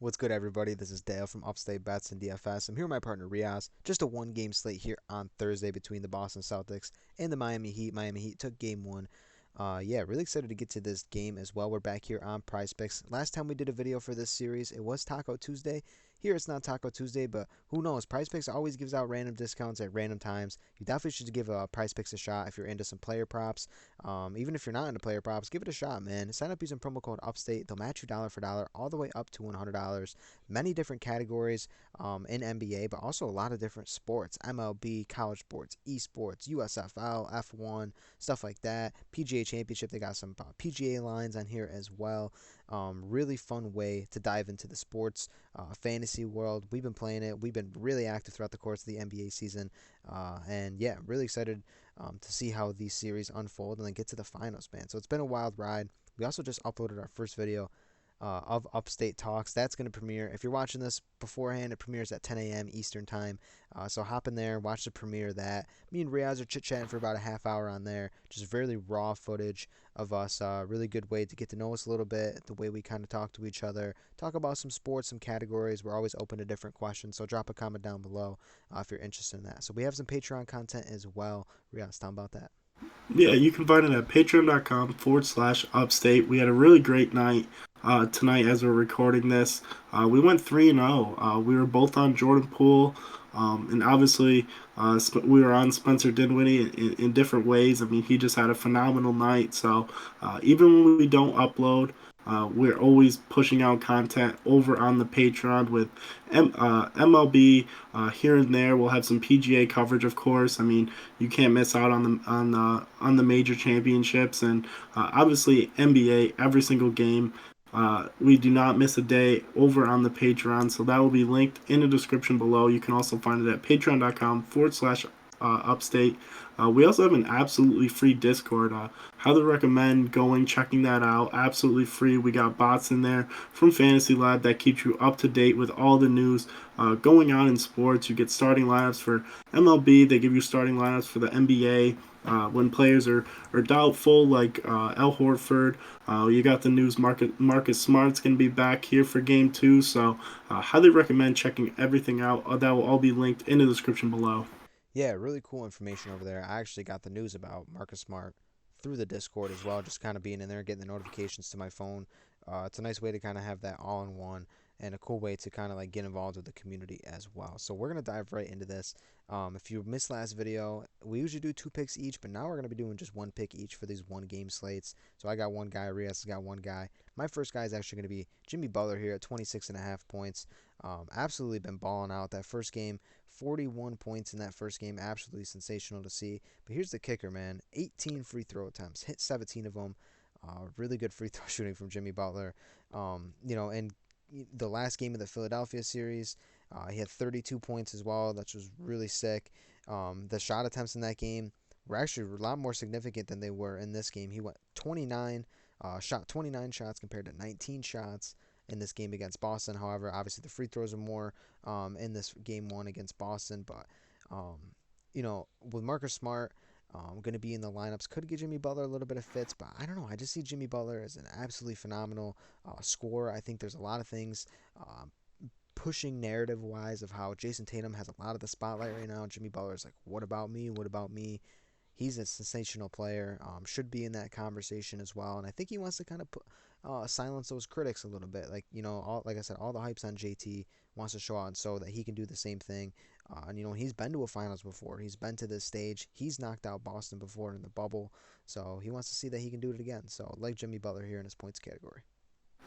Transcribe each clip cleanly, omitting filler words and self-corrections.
What's good, everybody? This is Dale from Upstate Bets and DFS. I'm here with my partner Reoz. Just a one-game slate here on Thursday between the Boston Celtics and the Miami Heat. Miami Heat took game one. Yeah, really excited to get to this game as well. We're back here on Prize Picks. Last time we did a video for this series, it was Taco Tuesday. Here it's not Taco Tuesday, but who knows? Prize Picks always gives out random discounts at random times. You definitely should give Prize Picks a shot if you're into some player props. Even if you're not into player props, give it a shot, man. Sign up using promo code Upstate. They'll match you dollar for dollar all the way up to $100. Many different categories in NBA, but also a lot of different sports: MLB, college sports, esports, USFL, F1, stuff like that. PGA Championship, they got some PGA lines on here as well. Really fun way to dive into the sports fantasy world. We've been playing it. We've been really active throughout the course of the NBA season, and yeah, really excited to see how these series unfold and then get to the finals, man. So it's been a wild ride. We also just uploaded our first video of Upstate Talks. That's going to premiere. If you're watching this beforehand, it premieres at 10 a.m. Eastern Time. So hop in there, watch the premiere of that. Me and Riaz are chit chatting for about a half hour on there. Just really raw footage of us. Really good way to get to know us a little bit, the way we kind of talk to each other, talk about some sports, some categories. We're always open to different questions. So drop a comment down below if you're interested in that. So we have some Patreon content as well. Riaz, tell them about that. Yeah, you can find it at patreon.com/upstate. We had a really great night tonight as we're recording this. We went 3-0. We were both on Jordan Poole, and obviously we were on Spencer Dinwiddie in different ways. I mean, he just had a phenomenal night. So even when we don't upload, we're always pushing out content over on the Patreon with MLB here and there. We'll have some PGA coverage, of course. I mean, you can't miss out on the major championships, and obviously NBA every single game. We do not miss a day over on the Patreon, so that will be linked in the description below. You can also find it at patreon.com/upstate. We also have an absolutely free Discord. Highly recommend going, checking that out. Absolutely free. We got bots in there from Fantasy Lab that keeps you up to date with all the news going on in sports. You get starting lineups for MLB. They give you starting lineups for the NBA. When players are doubtful, like El Horford, you got the news. Marcus Smart's going to be back here for game two. So, highly recommend checking everything out. That will all be linked in the description below. Yeah, really cool information over there. I actually got the news about Marcus Smart through the Discord as well, just kind of being in there, getting the notifications to my phone. It's a nice way to kind of have that all in one and a cool way to kind of like get involved with the community as well. So we're going to dive right into this. If you missed last video, we usually do two picks each, but now we're going to be doing just one pick each for these one game slates. So I got one guy, Rias has got one guy. My first guy is actually going to be Jimmy Butler here at 26.5 points. Absolutely been balling out. That first game, 41 points in that first game. Absolutely sensational to see. But here's the kicker, man. 18 free throw attempts. Hit 17 of them. Really good free throw shooting from Jimmy Butler. And the last game of the Philadelphia series, he had 32 points as well. That was really sick. The shot attempts in that game were actually a lot more significant than they were in this game. He went 29, shot 29 shots compared to 19 shots in this game against Boston. However, obviously the free throws are more in this game one against Boston. But, with Marcus Smart going to be in the lineups, could give Jimmy Butler a little bit of fits. But I don't know. I just see Jimmy Butler as an absolutely phenomenal scorer. I think there's a lot of things pushing narrative wise of how Jason Tatum has a lot of the spotlight right now. Jimmy Butler is like, what about me? What about me? He's a sensational player. Should be in that conversation as well. And I think he wants to kind of silence those critics a little bit. Like like I said, all the hype's on JT. Wants to show out so that he can do the same thing. And he's been to a finals before. He's been to this stage. He's knocked out Boston before in the bubble. So he wants to see that he can do it again. So like Jimmy Butler here in his points category.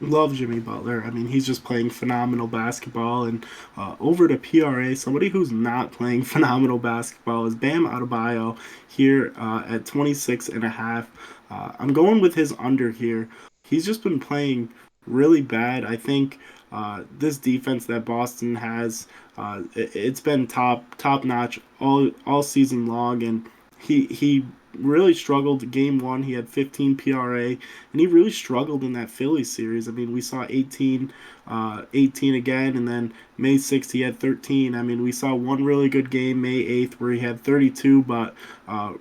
Love Jimmy Butler. I mean, he's just playing phenomenal basketball. And over to PRA, somebody who's not playing phenomenal basketball is Bam Adebayo here at 26 and a half. I'm going with his under here. He's just been playing really bad. I think this defense that Boston has, it's been top notch all season long, and he really struggled game one. He had 15 PRA, and he really struggled in that Phillies series. I mean, we saw 18 again, and then May 6th he had 13. I mean, we saw one really good game May 8th where he had 32, but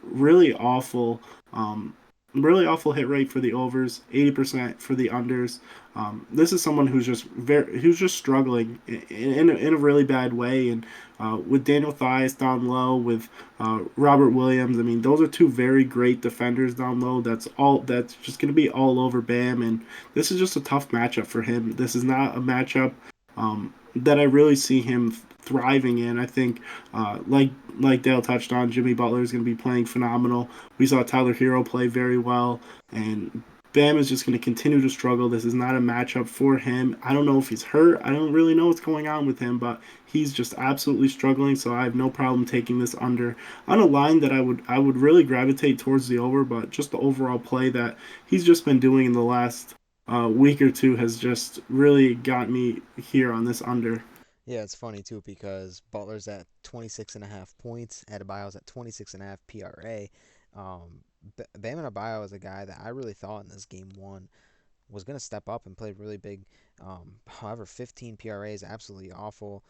really awful. really awful hit rate for the overs, 80% for the unders. This is someone who's just struggling in a really bad way, and with Daniel Thies down low, with Robert Williams, I mean those are two very great defenders down low. That's just going to be all over Bam, and this is just a tough matchup for him. This is not a matchup that I really see him thriving in. I think, like Dale touched on, Jimmy Butler is going to be playing phenomenal. We saw Tyler Hero play very well, and Bam is just going to continue to struggle. This is not a matchup for him. I don't know if he's hurt. I don't really know what's going on with him, but he's just absolutely struggling. So I have no problem taking this under on a line that I would really gravitate towards the over, but just the overall play that he's just been doing in the last week or two has just really got me here on this under. Yeah, it's funny too because Butler's at 26.5 points, Adebayo's at 26.5 PRA. Bam Adebayo is a guy that I really thought in this game one was going to step up and play really big. However, 15 PRA is absolutely awful.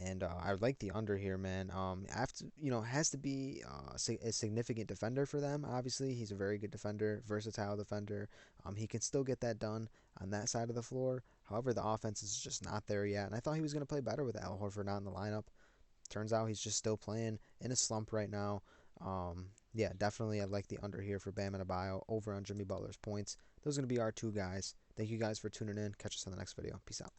And I would like the under here, man. After has to be a significant defender for them. Obviously, he's a very good defender, versatile defender. He can still get that done on that side of the floor. However, the offense is just not there yet. And I thought he was going to play better with Al Horford not in the lineup. Turns out he's just still playing in a slump right now. Yeah, definitely I'd like the under here for Bam and Adebayo over on Jimmy Butler's points. Those are going to be our two guys. Thank you guys for tuning in. Catch us on the next video. Peace out.